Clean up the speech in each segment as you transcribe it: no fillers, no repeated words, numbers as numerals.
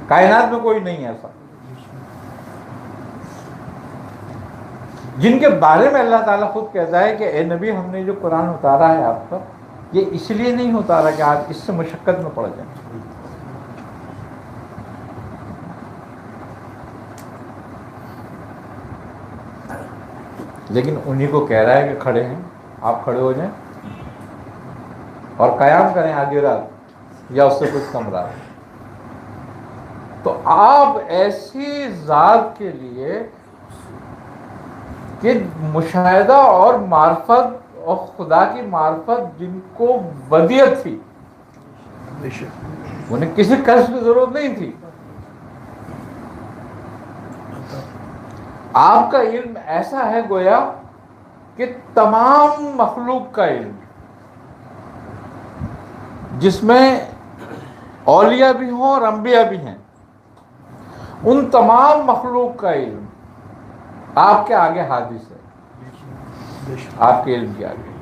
کائنات میں کوئی نہیں ایسا جن کے بارے میں اللہ تعالیٰ خود کہتا ہے کہ اے نبی ہم نے جو قرآن اتارا ہے آپ پر یہ اس لیے نہیں اتارا کہ آپ اس سے مشقت میں پڑ جائیں. لیکن انہی کو کہہ رہا ہے کہ کھڑے ہیں, آپ کھڑے ہو جائیں اور قیام کریں آدھی رات یا اس سے کچھ کم رات. تو آپ ایسی ذات کے لیے کہ مشاہدہ اور معرفت اور خدا کی معرفت جن کو ودیت تھی, انہیں کسی کشف کی ضرورت نہیں تھی. آپ کا علم ایسا ہے گویا کہ تمام مخلوق کا علم, جس میں اولیاء بھی ہوں اور انبیاء بھی ہیں, ان تمام مخلوق کا علم آپ کے آگے حادث ہے, آپ کے علم کے آگے.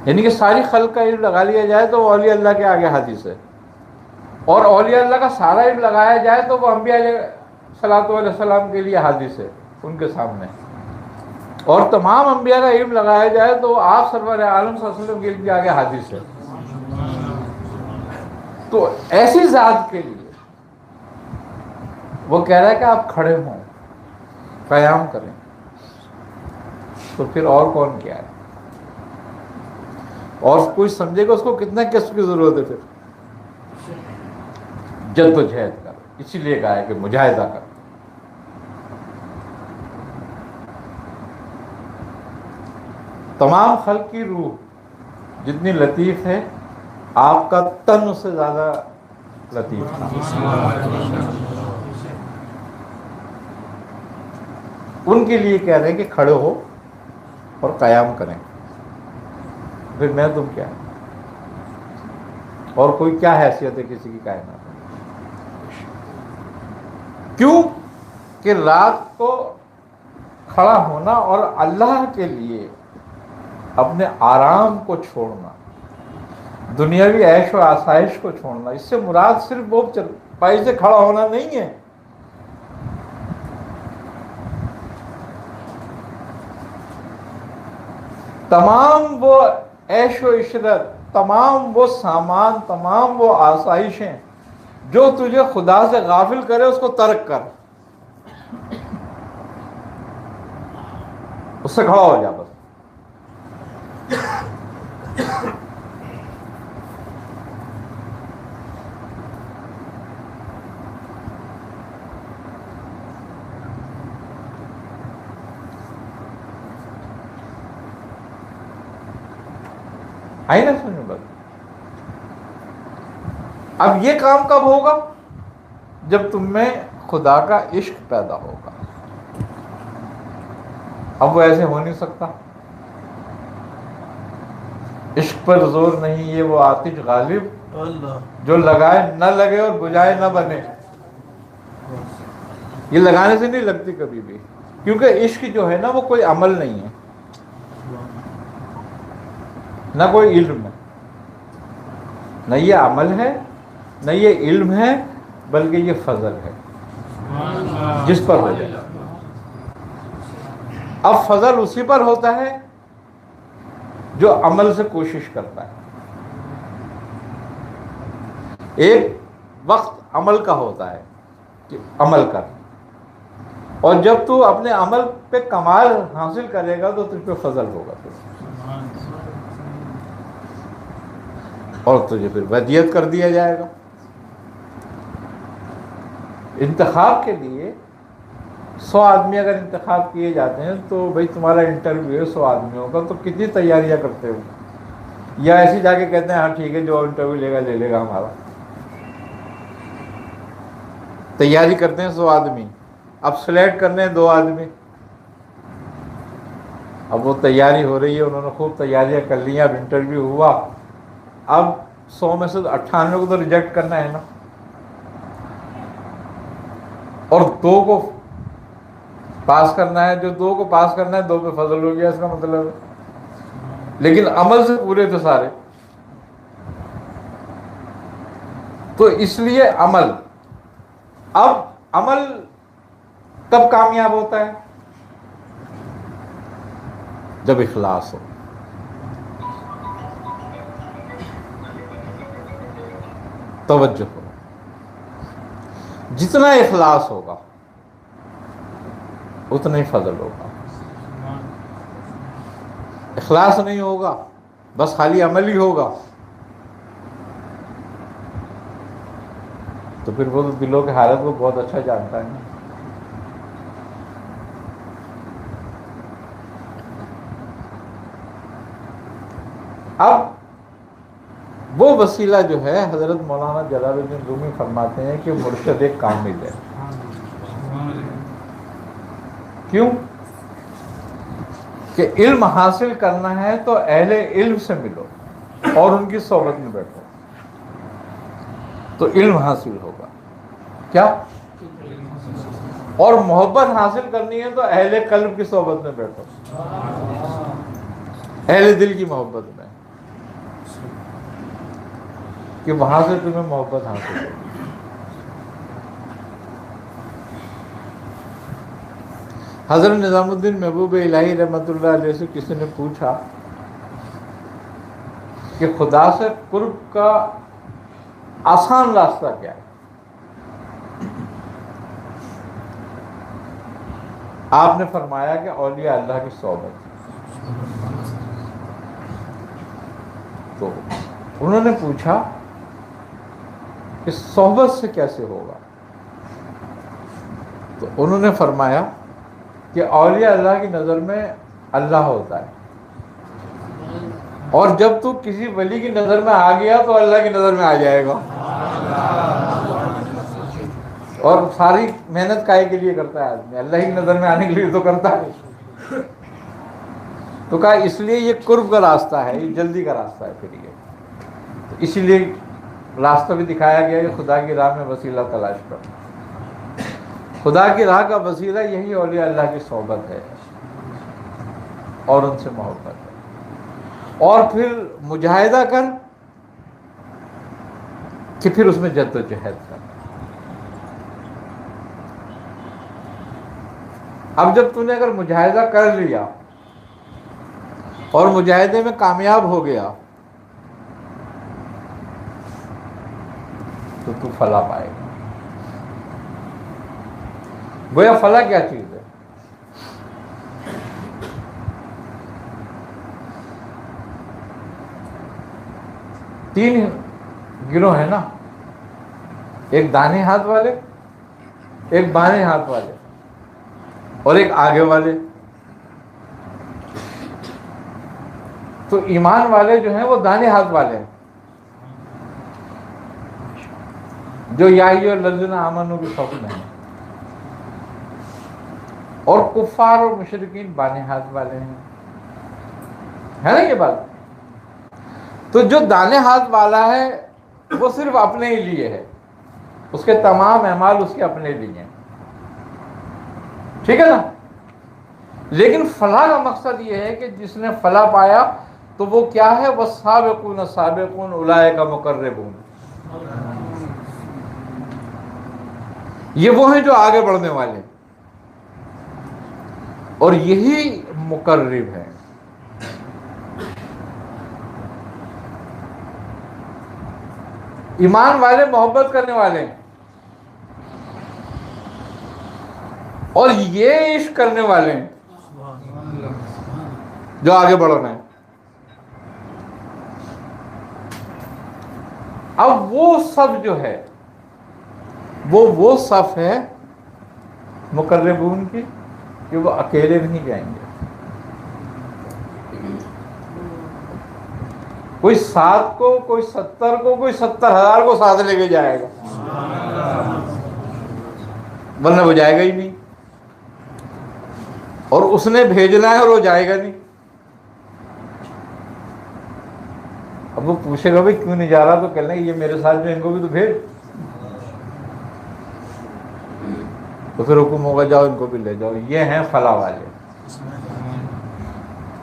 یعنی کہ ساری خلق کا علم لگا لیا جائے تو وہ اولیاء اللہ کے آگے حادث ہے, اور اولیاء اللہ کا سارا علم لگایا جائے تو وہ انبیاء علیہ صلاۃ علیہ السلام کے لیے حادث ہے ان کے سامنے. اور تمام انبیاء کا علم لگایا جائے تو آپ سرور عالم صلی اللہ علیہ وسلم کے علم کے آگے حادث ہے. تو ایسی ذات کے لیے وہ کہہ رہا ہے کہ آپ کھڑے ہوں, قیام کریں. تو پھر اور کون کیا ہے, اور کوئی سمجھے گا اس کو کتنا کس کی ضرورت ہے. پھر جد و جہد کر, اسی لیے کہا ہے کہ مجاہدہ کر. تمام خلق کی روح جتنی لطیف ہے, آپ کا تن اس سے زیادہ لطیف تھا. ان کے لیے کہہ رہے ہیں کہ کھڑے ہو اور قیام کریں. پھر میں تم کیا, اور کوئی کیا حیثیت ہے کسی کی کائنات میں؟ کیوں کہ رات کو کھڑا ہونا اور اللہ کے لیے اپنے آرام کو چھوڑنا, دنیاوی عیش و آسائش کو چھوڑنا, اس سے مراد صرف وہ چرپائی سے کھڑا ہونا نہیں ہے. تمام وہ عیش و عشرت, تمام وہ سامان, تمام وہ آسائشیں جو تجھے خدا سے غافل کرے اس کو ترک کر, اس سے کھڑا ہو جا بس. آئی نا سمجھ بات. اب یہ کام کب ہوگا؟ جب تم میں خدا کا عشق پیدا ہوگا. اب وہ ایسے ہو نہیں سکتا. عشق پر زور نہیں, یہ وہ آتش غالب جو لگائے نہ لگے اور بجھائے نہ بنے. یہ لگانے سے نہیں لگتی کبھی بھی, کیونکہ عشق جو ہے نا وہ کوئی عمل نہیں ہے, نہ کوئی علم ہے, نہ یہ عمل ہے نہ یہ علم ہے, بلکہ یہ فضل ہے جس پر ہو جائے. اب فضل اسی پر ہوتا ہے جو عمل سے کوشش کرتا ہے. ایک وقت عمل کا ہوتا ہے کہ عمل کر, اور جب تو اپنے عمل پہ کمال حاصل کرے گا تو تجھ پہ فضل ہوگا, اور تجھے پھر ودیت کر دیا جائے گا. انتخاب کے لیے 100 آدمی اگر انتخاب کیے جاتے ہیں تو بھائی تمہارا انٹرویو ہے 100 آدمیوں کا, تو کتنی تیاریاں کرتے ہو, یا ایسے جا کے کہتے ہیں ہاں ٹھیک ہے جو انٹرویو لے لے گا ہمارا. تیاری کرتے ہیں 100 آدمی, اب سلیکٹ کرنے ہیں 2 آدمی. اب وہ تیاری ہو رہی ہے, انہوں نے خوب تیاریاں کر لی, اب انٹرویو ہوا, اب 100 میں سے 98 کو تو ریجیکٹ کرنا ہے نا, اور 2 کو پاس کرنا ہے. جو 2 کو پاس کرنا ہے 2 پہ فضل ہو گیا اس کا مطلب ہے. لیکن عمل سے پورے تھے سارے. تو اس لیے عمل، اب عمل کب کامیاب ہوتا ہے؟ جب اخلاص ہو. توجہ ہو، جتنا اخلاص ہوگا اتنا ہی فضل ہوگا. اخلاص نہیں ہوگا، بس خالی عمل ہی ہوگا، تو پھر وہ دلوں کی حالت کو بہت اچھا جانتا ہے نا. اب وہ وسیلہ جو ہے، حضرت مولانا جلال الدین رومی فرماتے ہیں کہ مرشد ایک کامل ہے. کیوں؟ کہ علم حاصل کرنا ہے تو اہل علم سے ملو اور ان کی صحبت میں بیٹھو تو علم حاصل ہوگا. کیا؟ اور محبت حاصل کرنی ہے تو اہل قلب کی صحبت میں بیٹھو، اہل دل کی محبت میں، کہ وہاں سے تمہیں محبت حاصل ہوگی. حضرت نظام الدین محبوب الہی رحمۃ اللہ علیہ سے کسی نے پوچھا کہ خدا سے قرب کا آسان راستہ کیا ہے؟ آپ نے فرمایا کہ اولیاء اللہ کی صحبت. تو انہوں نے پوچھا کہ صحبت سے کیسے ہوگا؟ تو انہوں نے فرمایا کہ اولیاء اللہ کی نظر میں اللہ ہوتا ہے، اور جب تو کسی ولی کی نظر میں آ گیا تو اللہ کی نظر میں آ جائے گا. اور ساری محنت کائے کے لیے کرتا ہے آدمی؟ اللہ کی نظر میں آنے کے لیے تو کرتا ہے. تو کہا اس لیے یہ قرب کا راستہ ہے، یہ جلدی کا راستہ ہے. پھر یہ تو اسی لیے راستہ بھی دکھایا گیا کہ خدا کی راہ میں وسیلہ تلاش کرو. خدا کی راہ کا وسیلہ یہی اولیاء اللہ کی صحبت ہے اور ان سے محبت ہے. اور پھر مجاہدہ کر کہ پھر اس میں جد و جہد کر. اب جب تو نے اگر مجاہدہ کر لیا اور مجاہدے میں کامیاب ہو گیا تو فلاح پائے گا. گویا فلاح کیا چیز ہے؟ تین گروہ ہیں نا، ایک دانے ہاتھ والے، ایک بائیں ہاتھ والے اور ایک آگے والے. تو ایمان والے جو ہیں وہ دانے ہاتھ والے ہیں، جو یا ایھا الذین آمنوا کے خوف میں ہیں. اور کفار اور مشرکین بائیں ہاتھ والے ہیں. ہے نا یہ بات؟ تو جو دانے ہاتھ والا ہے وہ صرف اپنے ہی لیے ہے، اس کے تمام اعمال اس کے اپنے لیے ہیں. ٹھیک ہے نا؟ لیکن فلاح کا مقصد یہ ہے کہ جس نے فلاح پایا تو وہ کیا ہے؟ والسابقون السابقون اولئک مقربون. یہ وہ ہیں جو آگے بڑھنے والے ہیں اور یہی مقرب ہے. ایمان والے محبت کرنے والے ہیں اور یہ عشق کرنے والے ہیں جو آگے بڑھنا ہے. اب وہ سب جو ہے وہ صف ہے مقربون کی کہ وہ اکیلے نہیں جائیں گے. کوئی 7 کو، کوئی 70 کو، کوئی 70,000 کو ساتھ لے کے جائے گا، ورنہ وہ جائے گا ہی نہیں. اور اس نے بھیجنا ہے اور وہ جائے گا نہیں. اب وہ پوچھے گا بھائی کیوں نہیں جا رہا؟ تو کہنے یہ میرے ساتھ جو ان کو بھی تو بھیج. تو پھر حکم ہوگا جاؤ ان کو بھی لے جاؤ. یہ ہیں فلاح والے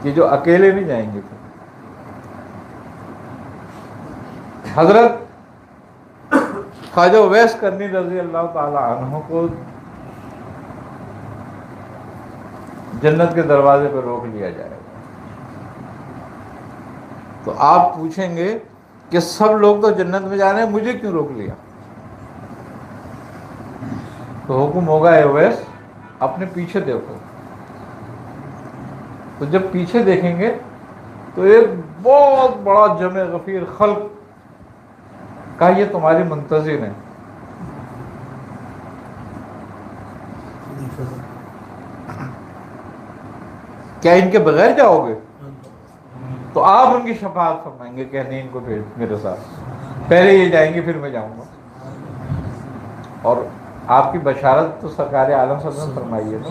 کہ جو اکیلے نہیں جائیں گے. حضرت خواجہ اویس کرنی رضی اللہ تعالی عنہ کو جنت کے دروازے پہ روک لیا جائے گا، تو آپ پوچھیں گے کہ سب لوگ تو جنت میں جا رہے ہیں، مجھے کیوں روک لیا؟ تو حکم ہوگا اے اویس اپنے پیچھے دیکھو. تو جب پیچھے دیکھیں گے تو ایک بہت بڑا جمع غفیر خلق کا یہ تمہاری منتظر ہیں. کیا ان کے بغیر جاؤ گے؟ تو آپ ان کی شفاعت فرمائیں گے کہ نہیں ان کو بھیج میرے ساتھ، پہلے یہ جائیں گے پھر میں جاؤں گا. اور آپ کی بشارت تو سرکار عالم صلی اللہ علیہ وسلم فرمائی ہے نا.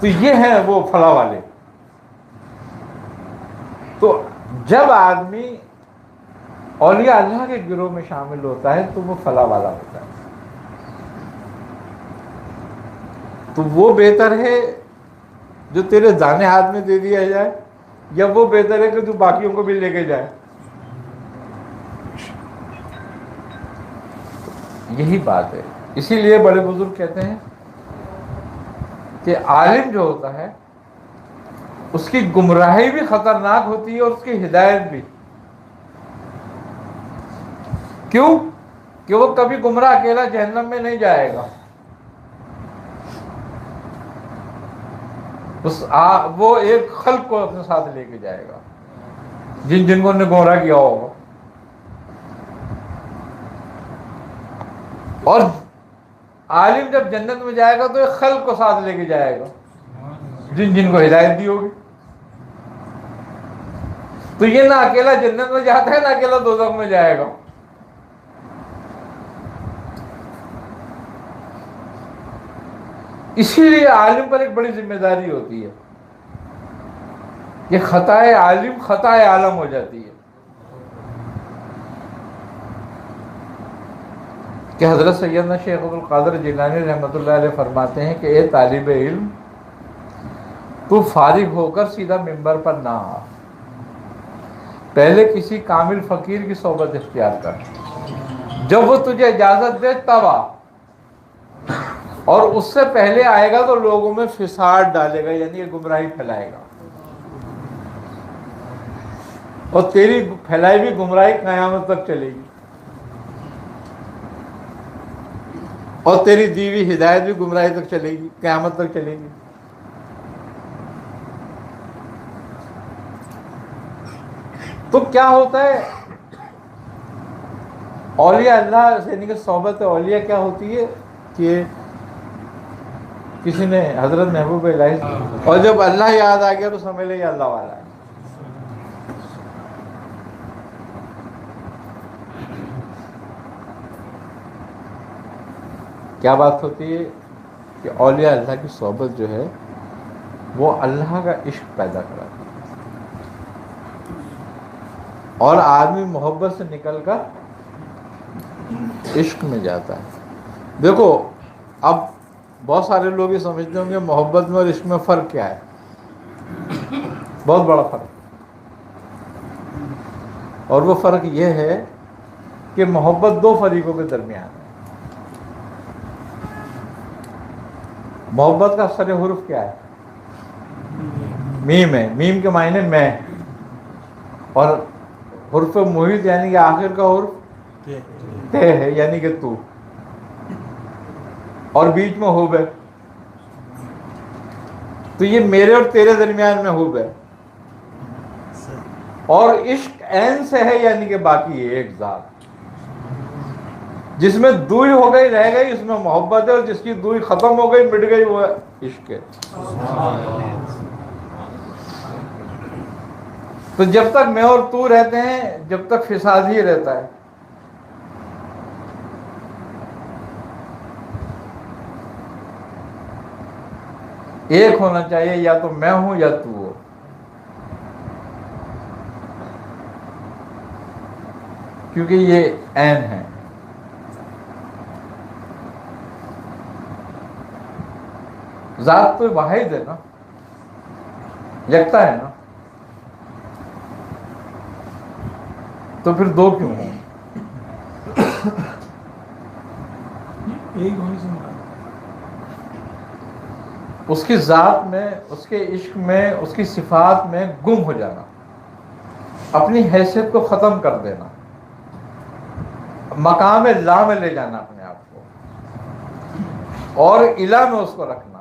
تو یہ ہیں وہ فلاح والے. تو جب آدمی اولیاء اللہ کے گروہ میں شامل ہوتا ہے تو وہ فلاح والا ہوتا ہے. تو وہ بہتر ہے جو تیرے دانے ہاتھ میں دے دیا جائے، یا وہ بہتر ہے کہ تو باقیوں کو بھی لے کے جائے؟ یہی بات ہے. اسی لیے بڑے بزرگ کہتے ہیں کہ عالم جو ہوتا ہے اس کی گمراہی بھی خطرناک ہوتی ہے اور اس کی ہدایت بھی. کیوں؟ کہ وہ کبھی گمراہ اکیلا جہنم میں نہیں جائے گا. وہ ایک خلق کو اپنے ساتھ لے کے جائے گا جن کو نے گمراہ کیا ہوگا. اور عالم جب جنت میں جائے گا تو ایک خلق کو ساتھ لے کے جائے گا جن کو ہدایت دی ہوگی. تو یہ نہ اکیلا جنت میں جاتا ہے نہ اکیلا دوزخ میں جائے گا. اسی لیے عالم پر ایک بڑی ذمہ داری ہوتی ہے کہ خطائے عالم خطائے عالم ہو جاتی ہے. کہ حضرت سیدنا شیخ عبد القادر جیلانی رحمۃ اللہ علیہ فرماتے ہیں کہ اے طالب علم، تو فارغ ہو کر سیدھا ممبر پر نہ آ، پہلے کسی کامل فقیر کی صحبت اختیار کر، جب وہ تجھے اجازت دے تب آ. اور اس سے پہلے آئے گا تو لوگوں میں فساد ڈالے گا، یعنی یہ گمراہی پھیلائے گا، اور تیری پھیلائی بھی گمراہی قیامت تک چلے گی، اور تیری دی ہوئی ہدایت بھی گمراہی تک چلے گی، قیامت تک چلے گی. تو کیا ہوتا ہے اولیاء اللہ سے یعنی کہ صحبت اولیاء کیا ہوتی ہے کہ کسی نے حضرت محبوب الہی، اور جب اللہ یاد آ گیا تو سمجھ لے یہ اللہ والا ہے. کیا بات ہوتی ہے کہ اولیاء اللہ کی صحبت جو ہے وہ اللہ کا عشق پیدا کراتی ہے، اور آدمی محبت سے نکل کر عشق میں جاتا ہے. دیکھو اب بہت سارے لوگ یہ سمجھتے ہوں گے محبت میں اور عشق میں فرق کیا ہے. بہت بڑا فرق، اور وہ فرق یہ ہے کہ محبت دو فریقوں کے درمیان ہے. محبت کا اثر حرف کیا ہے؟ میم ہے. میم کے معنی میں، اور حرف محیط یعنی کہ آخر کا حرف تے ہے یعنی کہ تو، اور بیچ میں حب ہے. تو یہ میرے اور تیرے درمیان میں حب ہے. اور عشق عین سے ہے یعنی کہ باقی ایک ذات، جس میں دوئی ہو گئی رہ گئی اس میں محبت ہے، اور جس کی دوئی ختم ہو گئی مٹ گئی وہ عشق ہے. تو جب تک میں اور تو رہتے ہیں جب تک فساد ہی رہتا ہے. ایک ہونا چاہیے، یا تو میں ہوں یا تو ہو. کیونکہ یہ عین ہے. ذات تو واحد ہے نا، یکتا ہے نا، تو پھر دو کیوں ہوں؟ اس کی ذات میں، اس کے عشق میں، اس کی صفات میں گم ہو جانا، اپنی حیثیت کو ختم کر دینا، مقام لا میں لے جانا اپنے آپ کو، اور الہ میں اس کو رکھنا۔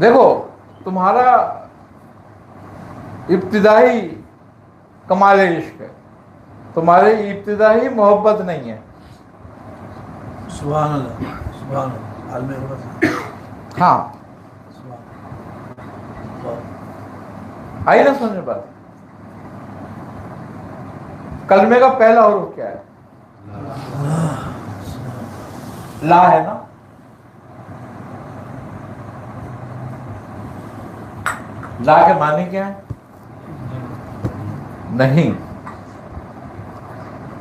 دیکھو تمہارا ابتدائی کمال عشق ہے، تمہاری ابتدائی محبت نہیں ہے۔ سبحان اللہ، سبحان اللہ، عالم غربت۔ ہاں سبحان آئی نا سمجھ میں بات؟ کلمے کا پہلا حرف کیا ہے؟ لا ہے نا؟ لا کے معنی کیا ہے؟ نہیں،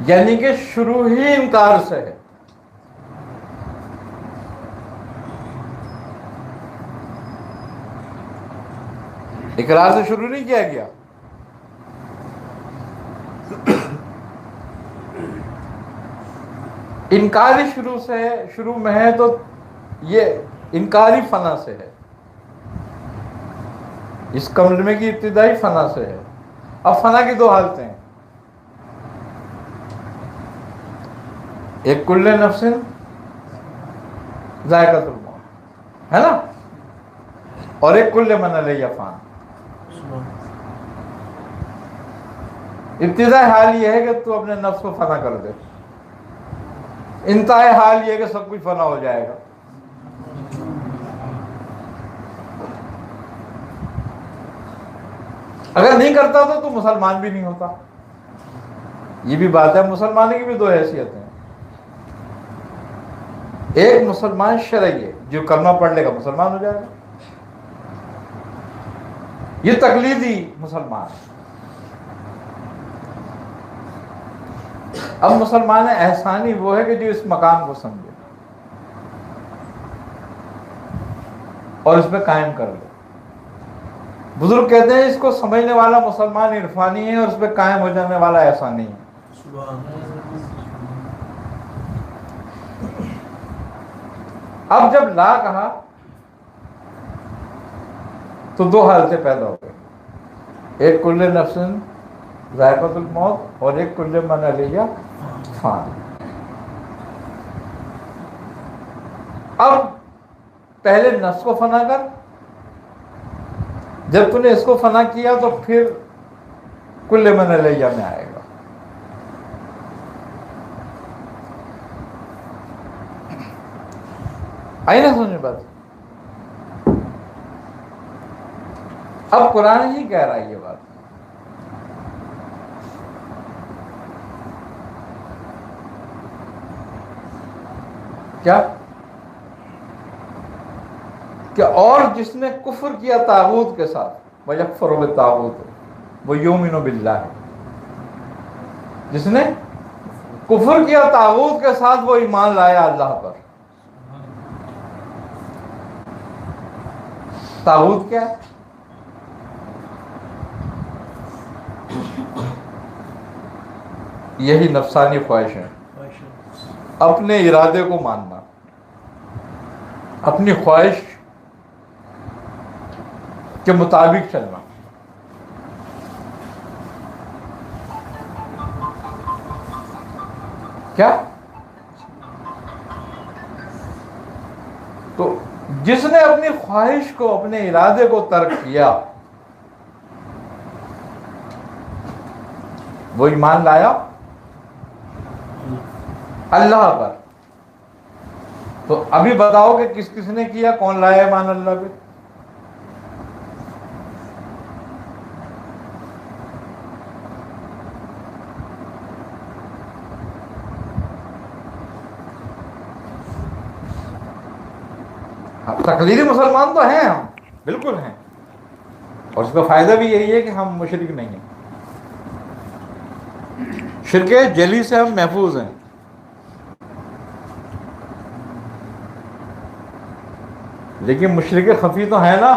یعنی کہ شروع ہی انکار سے ہے۔ اقرار سے شروع نہیں کیا گیا، انکاری شروع سے ہے، شروع میں ہے تو یہ انکاری فنا سے ہے، اس کلمے کی ابتدائی فنا سے ہے۔ اب فنا کی دو حالتیں ہیں، ایک کل نفس ذائقۃ الموت ہے نا، اور ایک کل من علیہ فان۔ ابتدائی حال یہ ہے کہ تو اپنے نفس کو فنا کر دے، انتہائی حال یہ ہے کہ سب کچھ فنا ہو جائے گا۔ اگر نہیں کرتا تو مسلمان بھی نہیں ہوتا۔ یہ بھی بات ہے، مسلمان کی بھی دو حیثیتیں ہیں، ایک مسلمان شرعی ہے، جو کلمہ پڑھ لے گا مسلمان ہو جائے گا، یہ تقلیدی مسلمان ہے۔ اب مسلمان احسانی وہ ہے کہ جو اس مقام کو سمجھے اور اس پہ قائم کر لے۔ بزرگ کہتے ہیں اس کو سمجھنے والا مسلمان عرفانی ہے، اور اس پہ قائم ہو جانے والا احسانی ہے۔ اب جب لا کہا تو دو حالتیں پیدا ہو گئی، ایک کل نفس ذائقۃ الموت اور ایک کل من علیہ فان۔ اب پہلے نفس کو فنا کر، جب تم نے اس کو فنا کیا تو پھر کل من علیہ میں آئے گا۔ آئی نا سمجھ بات؟ اب قرآن ہی کہہ رہا ہے یہ بات، کیا کہ اور جس نے کفر کیا طاغوت کے ساتھ، وَيَكْفُرُ بِالطَّاغُوتِ وَيُؤْمِنُ بِاللَّهِ، جس نے کفر کیا طاغوت کے ساتھ وہ ایمان لایا اللہ پر۔ طاغوت کیا ہے؟ یہی نفسانی خواہش ہے، اپنے ارادے کو ماننا، اپنی خواہش کے مطابق چلنا۔ کیا؟ تو جس نے اپنی خواہش کو، اپنے ارادے کو ترک کیا وہ ایمان لایا اللہ پر۔ تو ابھی بتاؤ کہ کس کس نے کیا، کون لایا ایمان اللہ پہ؟ تقلیدی مسلمان تو ہیں ہم، بالکل ہیں، اور اس کا فائدہ بھی یہی ہے کہ ہم مشرک نہیں ہیں، شرک جلی سے ہم محفوظ ہیں۔ لیکن مشرک خفی تو ہے نا،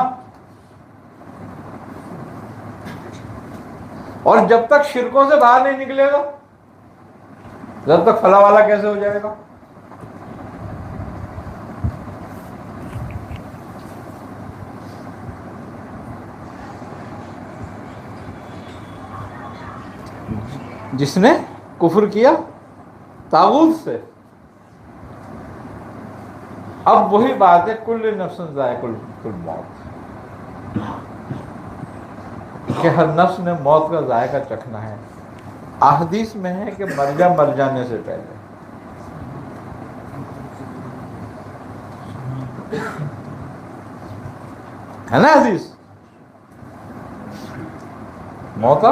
اور جب تک شرکوں سے باہر نہیں نکلے گا جب تک فلاں والا کیسے ہو جائے گا؟ جس نے کفر کیا طاغوت سے. اب وہی بات ہے کل نفس ذائقہ الموت، کہ ہر نفس نے موت کا ذائقہ چکھنا ہے. احادیث میں ہے کہ مر جانے سے پہلے ہے نا حدیث، موت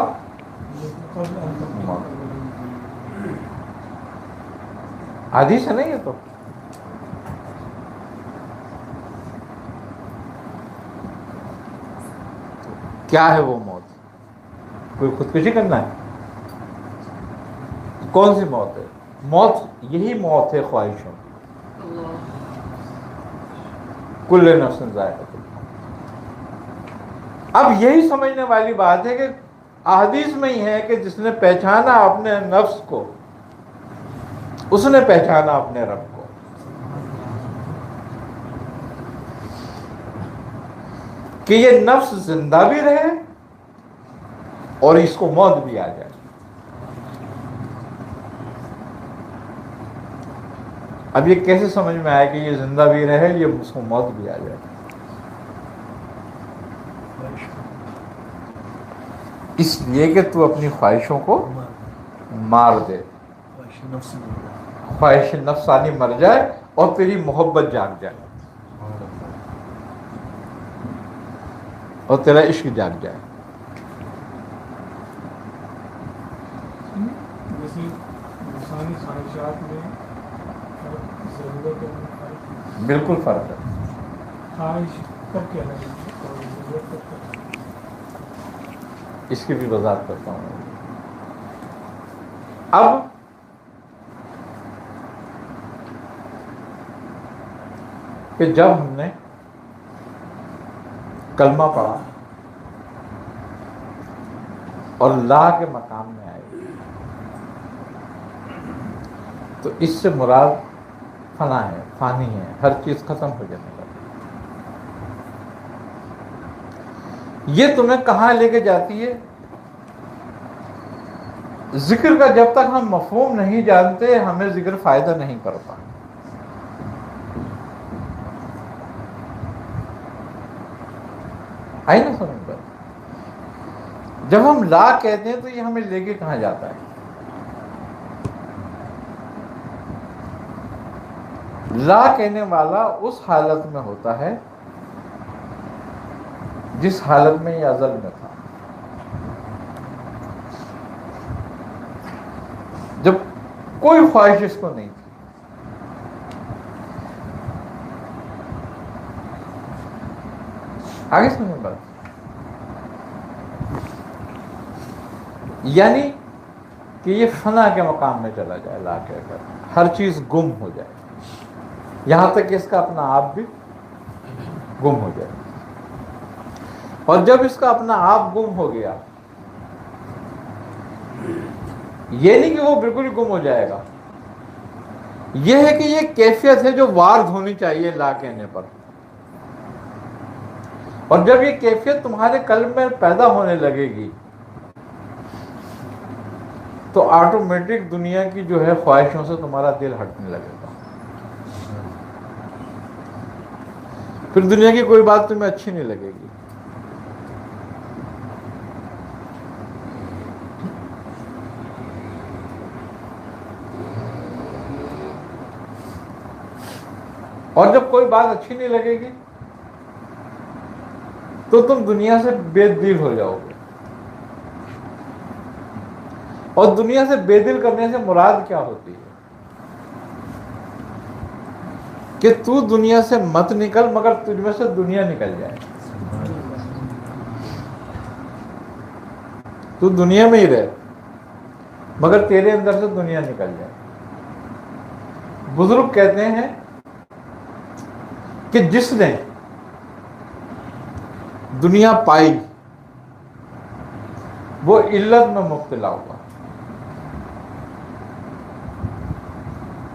حدیث ہے نا یہ تو. کیا ہے وہ موت؟ کوئی خودکشی کرنا ہے؟ کون سی موت ہے؟ موت یہی موت ہے خواہشوں کی. کل نفس ذائقہ الموت. اب یہی سمجھنے والی بات ہے کہ احادیث میں ہی ہے کہ جس نے پہچانا اپنے نفس کو اس نے پہچانا اپنے رب کو. کہ یہ نفس زندہ بھی رہے اور اس کو موت بھی آ جائے. اب یہ کیسے سمجھ میں آئے کہ یہ زندہ بھی رہے، یہ اس کو موت بھی آ جائے؟ اس لیے کہ تو اپنی خواہشوں کو مار دے، خواہش نفسانی مر جائے اور تیری محبت جاگ جائے اور تیرا عشق جاگ جائے. جیسے انسانی خواہشات میں ضرورت بالکل فرق ہے. خواہش کب کیا ہے اور ضرورت کب کیا ہے؟ اس کی بھی وضاحت کرتا ہوں. اب کہ جب ہم نے کلمہ پڑھا اور اللہ کے مقام میں آئے تو اس سے مراد فنا ہے، فانی ہے، ہر چیز ختم ہو جانے والی. یہ تمہیں کہاں لے کے جاتی ہے؟ ذکر کا جب تک ہم مفہوم نہیں جانتے ہمیں ذکر فائدہ نہیں کرتا. آئی نا سمجھ پر؟ جب ہم لا کہتے ہیں تو یہ ہمیں لے کے کہاں جاتا ہے؟ لا کہنے والا اس حالت میں ہوتا ہے جس حالت میں یہ ازل میں تھا، جب کوئی خواہش اس کو نہیں تھی. آگے سمجھ بات؟ یعنی کہ یہ فنا کے مقام میں چلا جائے، لا کہہ کر ہر چیز گم ہو جائے، یہاں تک کہ اس کا اپنا آپ بھی گم ہو جائے. اور جب اس کا اپنا آپ گم ہو گیا، یہ نہیں کہ وہ بالکل گم ہو جائے گا، یہ ہے کہ یہ کیفیت ہے جو وارد ہونی چاہیے لا کہنے پر. اور جب یہ کیفیت تمہارے قلب میں پیدا ہونے لگے گی تو آٹومیٹک دنیا کی جو ہے خواہشوں سے تمہارا دل ہٹنے لگے گا. پھر دنیا کی کوئی بات تمہیں اچھی نہیں لگے گی. اور جب کوئی بات اچھی نہیں لگے گی تو تم دنیا سے بے دل ہو جاؤ گے. اور دنیا سے بے دل کرنے سے مراد کیا ہوتی ہے؟ کہ تو دنیا سے مت نکل مگر تجھ میں سے دنیا نکل جائے. تو دنیا میں ہی رہ مگر تیرے اندر سے دنیا نکل جائے. بزرگ کہتے ہیں کہ جس نے دنیا پائی وہ علت میں مبتلا ہوا.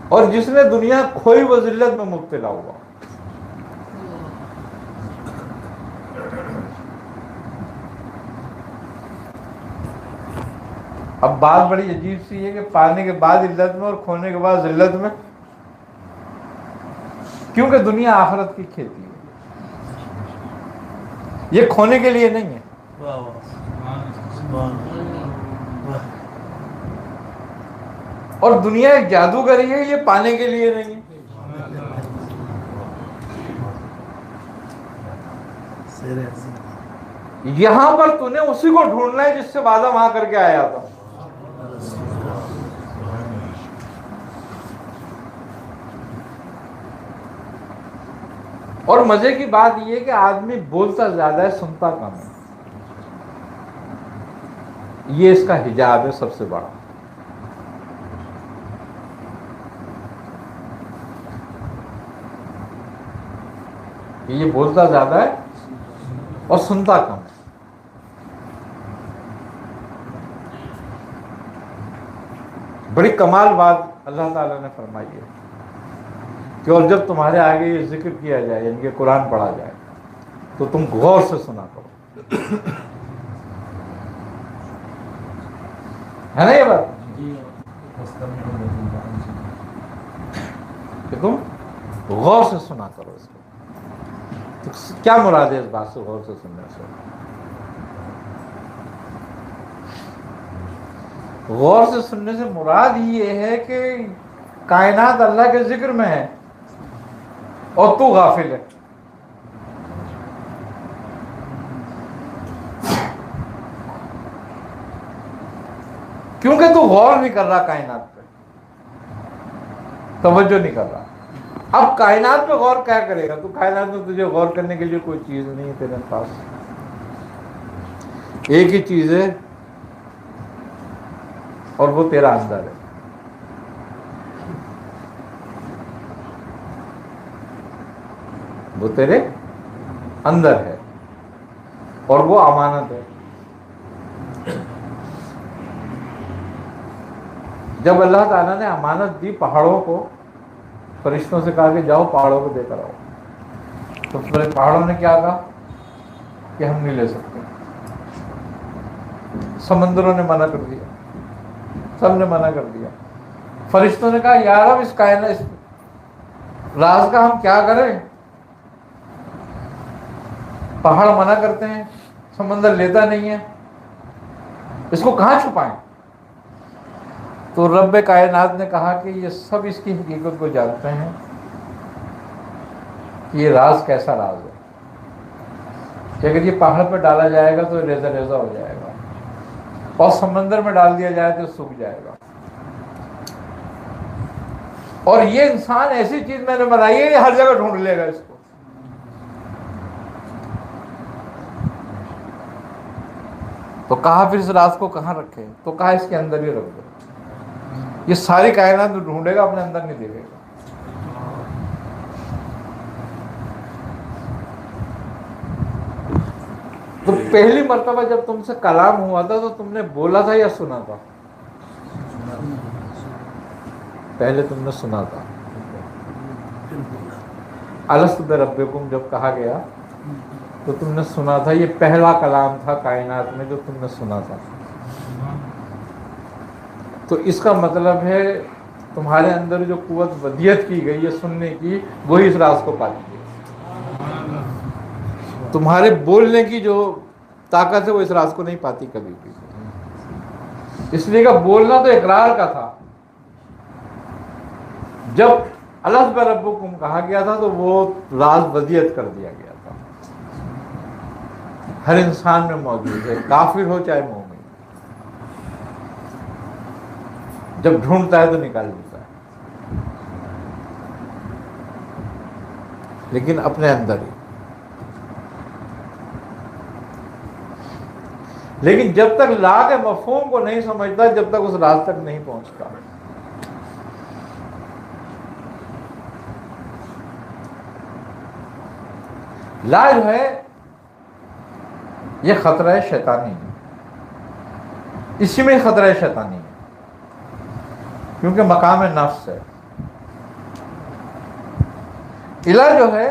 اور جس نے دنیا کھوئی وہ ذلت میں مبتلا ہوا. اب بات بڑی عجیب سی ہے کہ پانے کے بعد عزت میں اور کھونے کے بعد ذلت میں، کیونکہ دنیا آخرت کی کھیتی ہے، یہ کھونے کے لیے نہیں ہے. واہ واہ سبحان اللہ. اور دنیا ایک جادوگری ہے، یہ پانے کے لیے نہیں ہے. یہاں پر تو نے اسی کو ڈھونڈنا ہے جس سے وعدہ وہاں کر کے آیا تھا. اور مزے کی بات یہ ہے کہ آدمی بولتا زیادہ ہے، سنتا کم ہے. یہ اس کا حجاب ہے سب سے بڑا. یہ بولتا زیادہ ہے اور سنتا کم ہے. بڑی کمال بات اللہ تعالیٰ نے فرمائی ہے کہ اور جب تمہارے آگے یہ ذکر کیا جائے یعنی کہ قرآن پڑھا جائے تو تم غور سے سنا کرو. ہے نا یہ بات کہ تم غور سے سنا کرو اس کو. تو کیا مراد ہے اس بات سے غور سے سننے سے؟ غور سے سننے سے مراد یہ ہے کہ کائنات اللہ کے ذکر میں ہے اور تو غافل ہے. کیونکہ تو غور نہیں کر رہا کائنات پہ، توجہ نہیں کر رہا. اب کائنات پہ غور کیا کرے گا تو؟ کائنات میں تجھے غور کرنے کے لیے کوئی چیز نہیں ہے تیرے پاس. ایک ہی چیز ہے اور وہ تیرا اندر ہے. وہ تیرے اندر ہے اور وہ امانت ہے. جب اللہ تعالیٰ نے امانت دی پہاڑوں کو، فرشتوں سے کہا کہ جاؤ پہاڑوں کو دے کر آؤ، تو پھر پہاڑوں نے کیا کہا کہ ہم نہیں لے سکتے. سمندروں نے منع کر دیا، سب نے منع کر دیا. فرشتوں نے کہا یار اب اس کائنات اس راز کا ہم کیا کریں؟ پہاڑ منع کرتے ہیں، سمندر لیتا نہیں ہے، اس کو کہاں چھپائیں؟ تو رب کائنات نے کہا کہ یہ سب اس کی حقیقت کو جانتے ہیں کہ یہ راز کیسا راز ہے کہ اگر یہ پہاڑ پہ ڈالا جائے گا تو ریزہ ریزہ ہو جائے گا اور سمندر میں ڈال دیا جائے تو سوکھ جائے گا. اور یہ انسان ایسی چیز میں نے بنائی ہے یہ ہر جگہ ڈھونڈ لے گا اس کو. تو کہا پھر اس راز کو کہاں رکھے؟ تو کہا اس کے اندر ہی رکھ دو. یہ ساری کائنات ڈھونڈے گا اپنے اندر نہیں دیکھے گا. تو پہلی مرتبہ جب تم سے کلام ہوا تھا تو تم نے بولا تھا یا سنا تھا؟ پہلے تم نے سنا تھا. الست بربکم جب کہا گیا تو تم نے سنا تھا. یہ پہلا کلام تھا کائنات میں جو تم نے سنا تھا. تو اس کا مطلب ہے تمہارے اندر جو قوت ودیت کی گئی ہے سننے کی، وہی اس راز کو پاتی ہے. تمہارے بولنے کی جو طاقت ہے وہ اس راز کو نہیں پاتی کبھی بھی. اس لیے کہ بولنا تو اقرار کا تھا. جب الست بربکم کہا گیا تھا تو وہ راز ودیت کر دیا گیا تھا. ہر انسان میں موجود ہے، کافر ہو چاہے مومن. جب ڈھونڈتا ہے تو نکال لیتا ہے، لیکن اپنے اندر ہی. لیکن جب تک لا کے مفہوم کو نہیں سمجھتا، جب تک اس راز تک نہیں پہنچتا. لا جو ہے یہ خطرہ شیطانی ہے. اسی میں خطرہ شیطانی ہے کیونکہ مقام نفس ہے. قلعہ جو ہے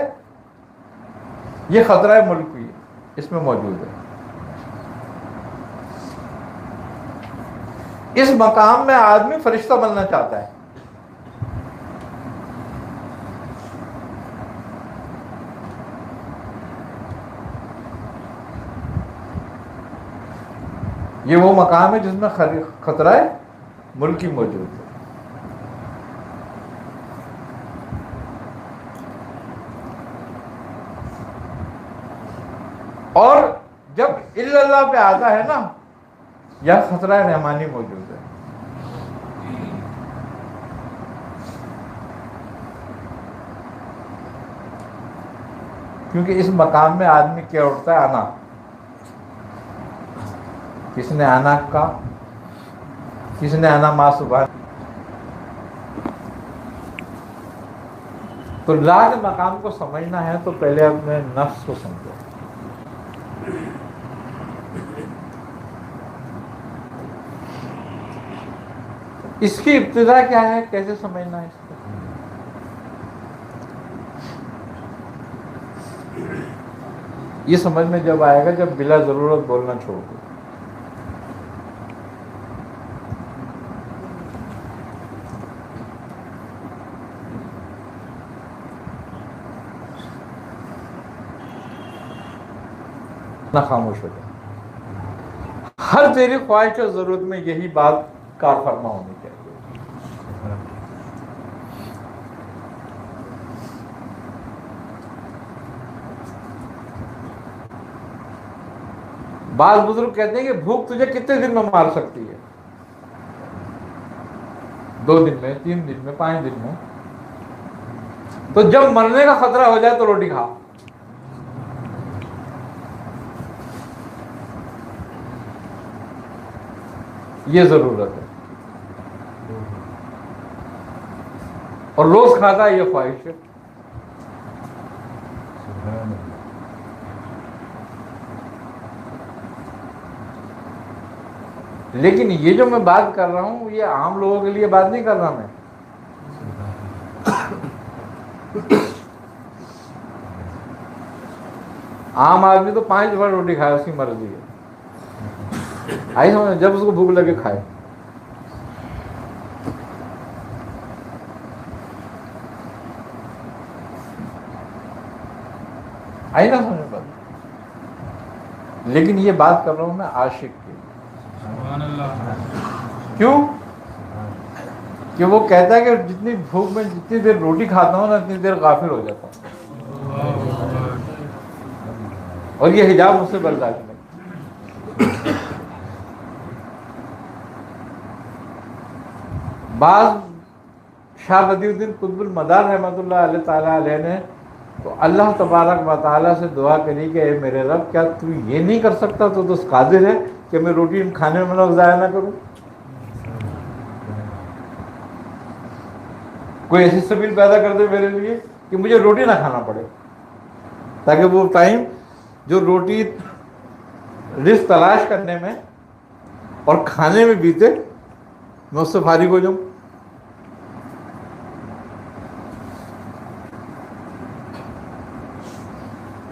یہ خطرہ ملکی اس میں موجود ہے. اس مقام میں آدمی فرشتہ بننا چاہتا ہے. یہ وہ مقام ہے جس میں خطرہ ملکی موجود ہے. اور جب الا اللہ پہ آتا ہے نا یا خطرہ رحمانی موجود ہے. کیونکہ اس مقام میں آدمی کیا اٹھتا ہے؟ انا. کس نے انا کا، کس نے انا ما سبحان. تو لا کے مقام کو سمجھنا ہے تو پہلے اپنے نفس کو سمجھو. اس کی ابتدا کیا ہے، کیسے سمجھنا ہے اس کو؟ یہ سمجھ میں جب آئے گا جب بلا ضرورت بولنا چھوڑ دو. نہ خاموش ہو جائے. ہر تیری خواہش اور ضرورت میں یہی بات کار فرما ہونی چاہیے. بعض بزرگ کہتے ہیں کہ بھوک تجھے کتنے دن میں مار سکتی ہے؟ 2 دن میں، 3 دن میں، 5 دن میں. تو جب مرنے کا خطرہ ہو جائے تو روٹی کھا. یہ ضرورت ہے. اور روز کھاتا ہے یہ خواہش ہے. لیکن یہ جو میں بات کر رہا ہوں یہ عام لوگوں کے لیے بات نہیں کر رہا میں. عام آدمی تو 5 بار روٹی کھائے، اس کی مرضی ہے. آئی سمجھ، جب اس کو بھوک لگے کھائے. آئی نا سمجھ بات. لیکن یہ بات کر رہا ہوں میں عاشق کی. کیوں؟ کہ وہ کہتا ہے کہ جتنی بھوک میں جتنی دیر روٹی کھاتا ہوں نا اتنی دیر غافل ہو جاتا ہوں. اور یہ حجاب مجھ سے برداشت نہیں. بعض شاہ بدی الدین قطب المدار رحمۃ اللہ علیہ تعالیٰ علیہ نے تو اللہ تبارک و تعالیٰ سے دعا کری کہ اے میرے رب، کیا تو یہ نہیں کر سکتا؟ تو قادر ہے کہ میں روٹی کھانے میں وقت ضائع نہ کروں. کوئی ایسی سبیل پیدا کر دے میرے لیے کہ مجھے روٹی نہ کھانا پڑے، تاکہ وہ ٹائم جو روٹی رزق تلاش کرنے میں اور کھانے میں بیتے میں اس سے فارغ ہو جاؤں.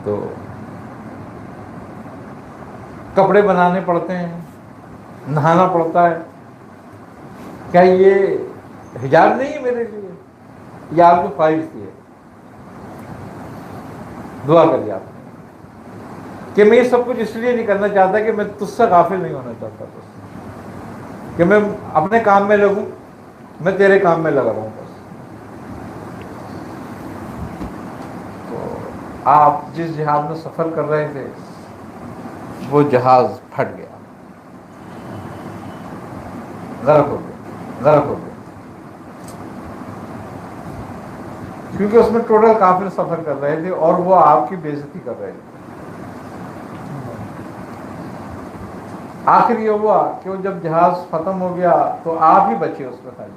تو کپڑے بنانے پڑتے ہیں، نہانا پڑتا ہے. کیا یہ حجاب نہیں ہے میرے لیے؟ یہ آپ کی خواہش کی ہے. دعا کریے آپ کہ میں یہ سب کچھ اس لیے نہیں کرنا چاہتا کہ میں تجھ سے غافل نہیں ہونا چاہتا بس، کہ میں اپنے کام میں لگوں، میں تیرے کام میں لگا رہا ہوں بس. تو آپ جس جہاز میں سفر کر رہے تھے وہ جہاز پھٹ گیا، غرق ہو گیا، غرق ہو گیا. کیونکہ اس میں ٹوٹل کافر سفر کر رہے تھے اور وہ آپ کی بے عزتی کر رہے تھے. آخر یہ ہوا کہ وہ جب جہاز ختم ہو گیا تو آپ ہی بچے اس میں خالی،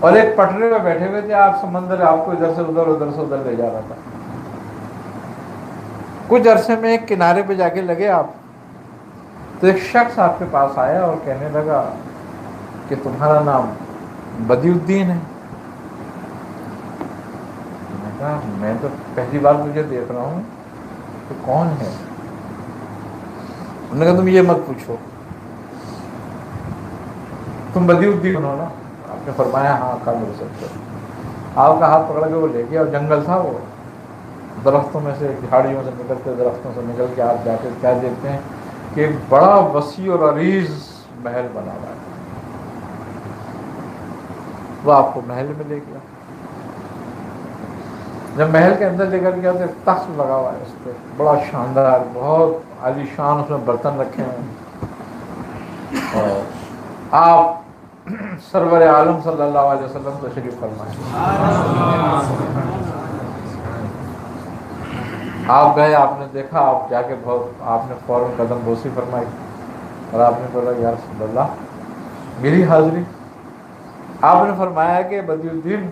اور ایک پٹرے میں بیٹھے ہوئے تھے آپ. سمندر آپ کو ادھر سے ادھر، ادھر سے ادھر لے جا رہا تھا. کچھ عرصے میں ایک کنارے پہ جا کے لگے آپ، تو ایک شخص آپ کے پاس آیا اور کہنے لگا کہ تمہارا نام بدی الدین ہے؟ کہا میں تو پہلی بار تجھے دیکھ رہا ہوں، تو کون ہے؟ انہوں نے کہا تم یہ مت پوچھو، تم بدی الدین ہو نا؟ آپ نے فرمایا ہاں کل ہو سکتا ہے۔ آپ کا ہاتھ پکڑ کے وہ لے گیا، اور جنگل تھا، وہ درختوں میں سے، جھاڑیوں سے نکلتے، درختوں سے نکل کے آپ جا کے کیا دیکھتے ہیں کہ ایک بڑا وسیع اور عریض محل بنا ہوا ہے۔ وہ آپ کو محل میں لے گیا۔ جب محل کے اندر لے کر گیا تو ایک تخت لگا ہوا ہے، اس پہ بڑا شاندار، بہت عالی شان اس میں برتن رکھے ہیں، اور آپ سرور عالم صلی اللہ علیہ وسلم تشریف فرمائے۔ آپ گئے، آپ نے دیکھا، آپ جا کے بہت، آپ نے فوراً قدم بوسی فرمائی، اور آپ نے بولا یا رسول اللہ میری حاضری۔ آپ نے فرمایا کہ بدی الدین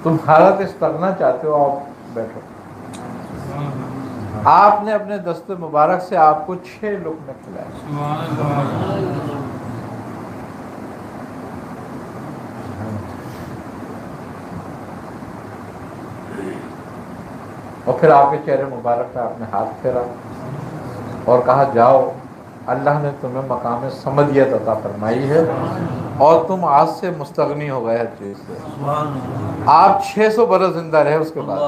تم حالت استغنا چاہتے ہو، آپ بیٹھو۔ آپ نے اپنے دست مبارک سے آپ کو 6 لقمے کھلائے۔ اور پھر آپ کے چہرے مبارک پہ آپ نے ہاتھ پھیرا اور کہا جاؤ، اللہ نے تمہیں مقام سمدیت عطا فرمائی ہے، اور تم آج سے مستغنی ہو گئے ہر چیز سے۔ آپ 600 برس زندہ رہے۔ اس کے بعد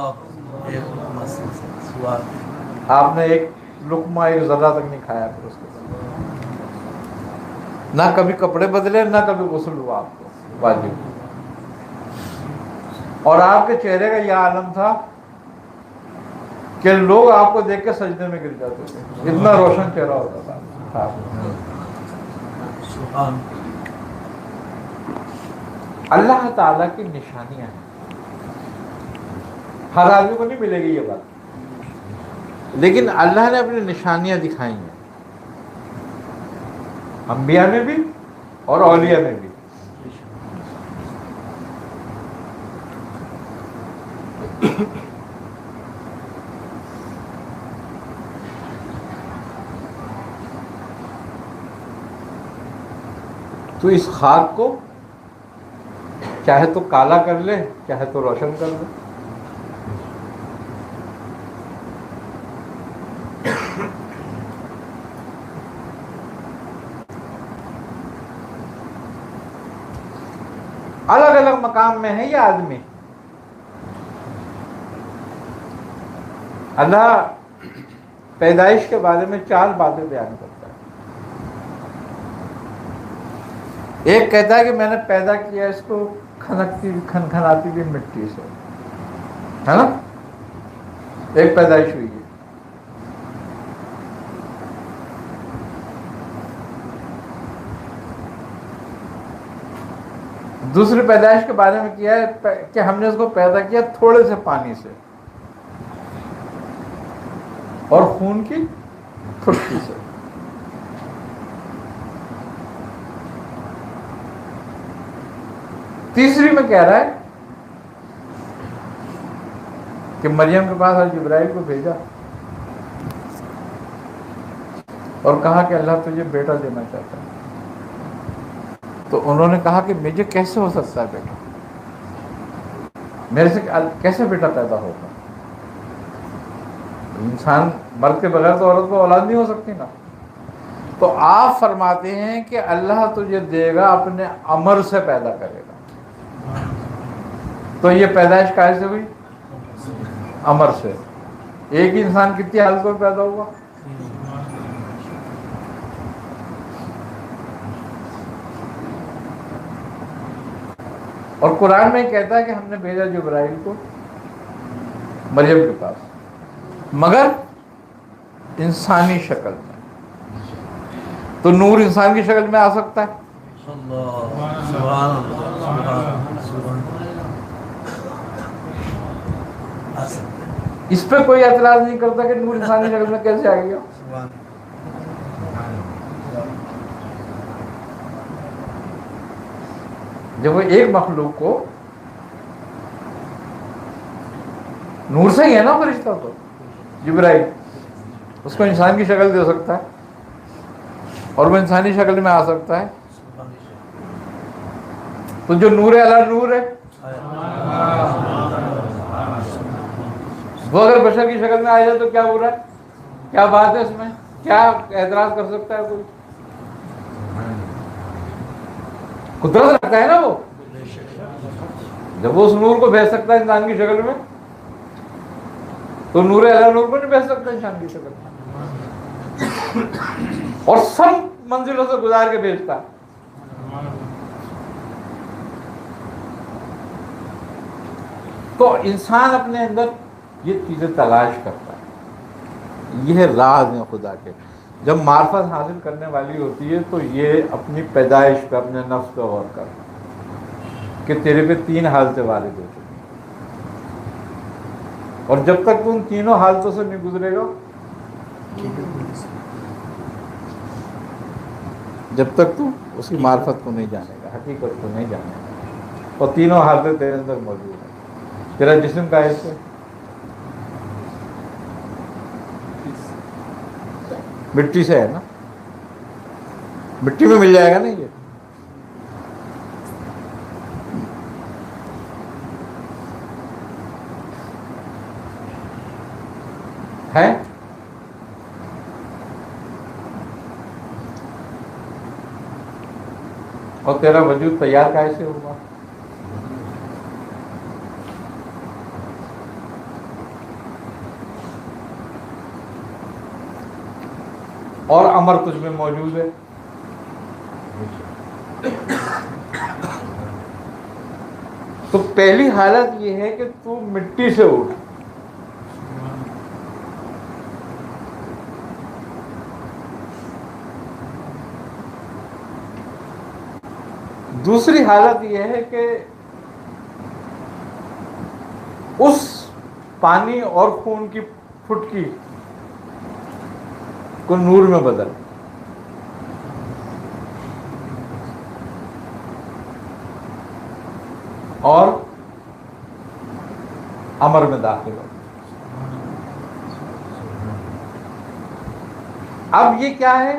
آپ نے ایک لقمہ، ایک ذرہ تک نہیں کھایا۔ پھر اس کے بعد نہ کبھی کپڑے بدلے، نہ کبھی غسل ہوا آپ کو واجب، اور آپ کے چہرے کا یہ عالم تھا کہ لوگ آپ کو دیکھ کے سجدے میں گر جاتے تھے، اتنا روشن چہرہ ہوتا تھا۔ اللہ تعالیٰ کی نشانیاں ہیں، ہر آدمی کو نہیں ملے گی یہ بات، لیکن اللہ نے اپنی نشانیاں دکھائی ہیں، انبیاء میں بھی اور اولیاء میں بھی۔ تو اس خاک کو چاہے تو کالا کر لے، چاہے تو روشن کر لے۔ الگ الگ مقام میں ہے یہ آدمی۔ اللہ پیدائش کے بارے میں 4 باتیں بیان کرتا ہے۔ ایک کہتا ہے کہ میں نے پیدا کیا اس کو کھنکھناتی ہوئی مٹی سے، ہے نا، ایک پیدائش ہوئی ہے۔ دوسری پیدائش کے بارے میں کیا ہے کہ ہم نے اس کو پیدا کیا تھوڑے سے پانی سے اور خون کی پھٹکی سے۔ تیسری میں کہہ رہا ہے کہ مریم کے پاس حضرت جبرائیل کو بھیجا اور کہا کہ اللہ تجھے بیٹا دینا چاہتا ہے۔ تو انہوں نے کہا کہ مجھے کیسے ہو سکتا ہے بیٹا، میرے سے کیسے بیٹا پیدا ہوگا؟ انسان مرد کے بغیر تو عورت کو اولاد نہیں ہو سکتی نا۔ تو آپ فرماتے ہیں کہ اللہ تجھے دے گا، اپنے امر سے پیدا کرے گا۔ تو یہ پیدائش کیسے ہوئی؟ امر سے۔ ایک ہی انسان کتنی حالتوں میں پیدا ہوا؟ اور قرآن میں کہتا ہے کہ ہم نے بھیجا جبرائیل کو مریم کے پاس، مگر انسانی شکل میں۔ تو نور انسان کی شکل میں آ سکتا ہے؟ اس پہ کوئی اعتراض نہیں کرتا کہ نور انسانی شکل میں کیسے آ گیا؟ جب وہ ایک مخلوق کو نور سے ہی ہے نا فرشتہ، تو جبرائیل اس کو انسان کی شکل دے سکتا ہے اور وہ انسانی شکل میں آ سکتا ہے۔ تو جو نور ہے اللہ نور ہے، وہ اگر بشر کی شکل میں آ جائے تو کیا برا ہے؟ کیا بات ہے اس میں؟ کیا اعتراض کر سکتا ہے کوئی؟ قدرت رکھتا ہے نا وہ، جب وہ اس نور کو بھیج سکتا ہے انسان کی شکل میں، تو نور اللہ نور کو نہیں بھیج سکتا انسان کی شکل میں، اور سب منزلوں سے گزار کے بھیجتا ہے۔ تو انسان اپنے اندر یہ چیزیں تلاش کرتا ہے، یہ راز ہیں خدا کے۔ جب معرفت حاصل کرنے والی ہوتی ہے تو یہ اپنی پیدائش پہ، اپنے نفس پہ غور کر کہ تیرے پہ 3 حالتیں وارد ہو چکی، اور جب تک تو ان تینوں حالتوں سے نہیں گزرے گا، جب تک تو اس کی معرفت کو نہیں جانے گا، حقیقت کو نہیں جانے گا۔ اور تینوں حالتیں تیرے اندر موجود ہیں۔ تیرا جسم کا حصہ مٹی سے ہے نا، مٹی میں مل جائے گا نا، یہ ہے۔ اور تیرا وجود تیار کیسے ہوگا؟ اور امر تجھ میں موجود ہے۔ تو پہلی حالت یہ ہے کہ تو مٹی سے اٹھ، دوسری حالت یہ ہے کہ اس پانی اور خون کی پھٹکی کو نور میں بدل، اور امر میں داخل ہو۔ اب یہ کیا ہے؟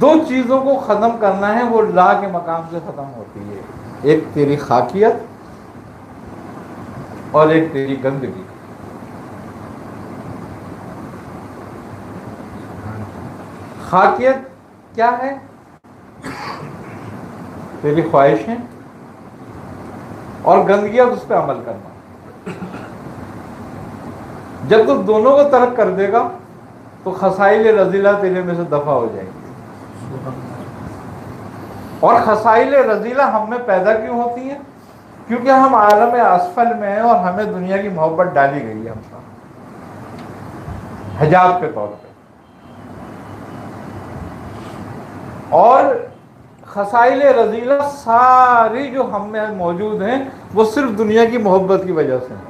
2 چیزوں کو ختم کرنا ہے، وہ لا کے مقام سے ختم ہوتی ہے، ایک تیری خاکیت اور ایک تیری گندگی۔ خاکیت کیا ہے؟ تیری خواہشیں، اور گندگیت اس پہ عمل کرنا۔ جب تو دونوں کو ترک کر دے گا تو خصائل رذیلہ تیرے میں سے دفع ہو جائیں گی۔ اور خصائل رذیلہ ہم میں پیدا کیوں ہوتی ہیں؟ کیونکہ ہم عالم اسفل میں ہیں اور ہمیں دنیا کی محبت ڈالی گئی ہے ہم پر حجاب کے طور پہ، اور خصائل رذیلہ ساری جو ہم میں موجود ہیں وہ صرف دنیا کی محبت کی وجہ سے ہیں۔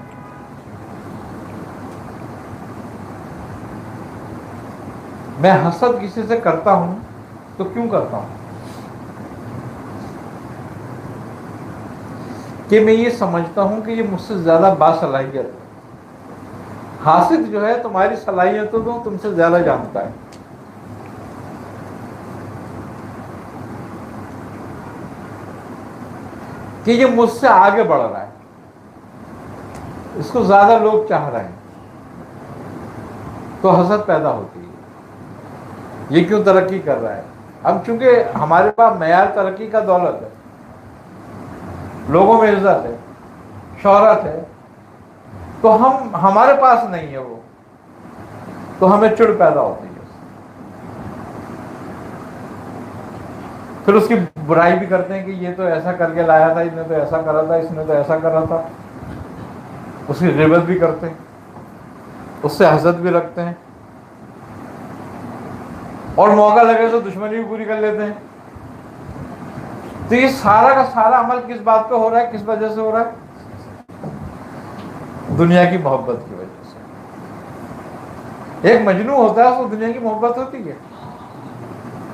میں حسد کسی سے کرتا ہوں تو کیوں کرتا ہوں؟ کہ میں یہ سمجھتا ہوں کہ یہ مجھ سے زیادہ باصلاحیت ہے۔ حاسد جو ہے تمہاری صلاحیتوں کو تم سے زیادہ جانتا ہے، کہ یہ مجھ سے آگے بڑھ رہا ہے، اس کو زیادہ لوگ چاہ رہے ہیں، تو حسد پیدا ہوتی ہے۔ یہ کیوں ترقی کر رہا ہے؟ اب چونکہ ہمارے پاس معیار ترقی کا دولت ہے، لوگوں میں عزت ہے، شہرت ہے، تو ہمارے پاس نہیں ہے وہ، تو ہمیں چڑ پیدا ہوتی ہے، پھر اس کی برائی بھی کرتے ہیں کہ یہ تو ایسا کر کے لایا تھا، اس نے تو ایسا کرا تھا، اس نے تو ایسا کرا تھا، اس کی غیبت بھی کرتے ہیں، اس سے حسد بھی رکھتے ہیں، اور موقع لگے تو دشمنی بھی پوری کر لیتے ہیں۔ تو یہ سارا کا سارا عمل کس بات پہ ہو رہا ہے؟ کس وجہ سے ہو رہا ہے؟ دنیا کی محبت کی وجہ سے۔ ایک مجنون ہوتا ہے، اس کو دنیا کی محبت ہوتی ہے،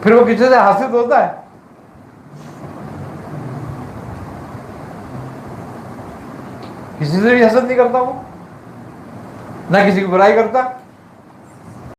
پھر وہ کسی سے حاسد ہوتا ہے؟ کسی سے بھی حسد نہیں کرتا وہ، نہ کسی کی برائی کرتا۔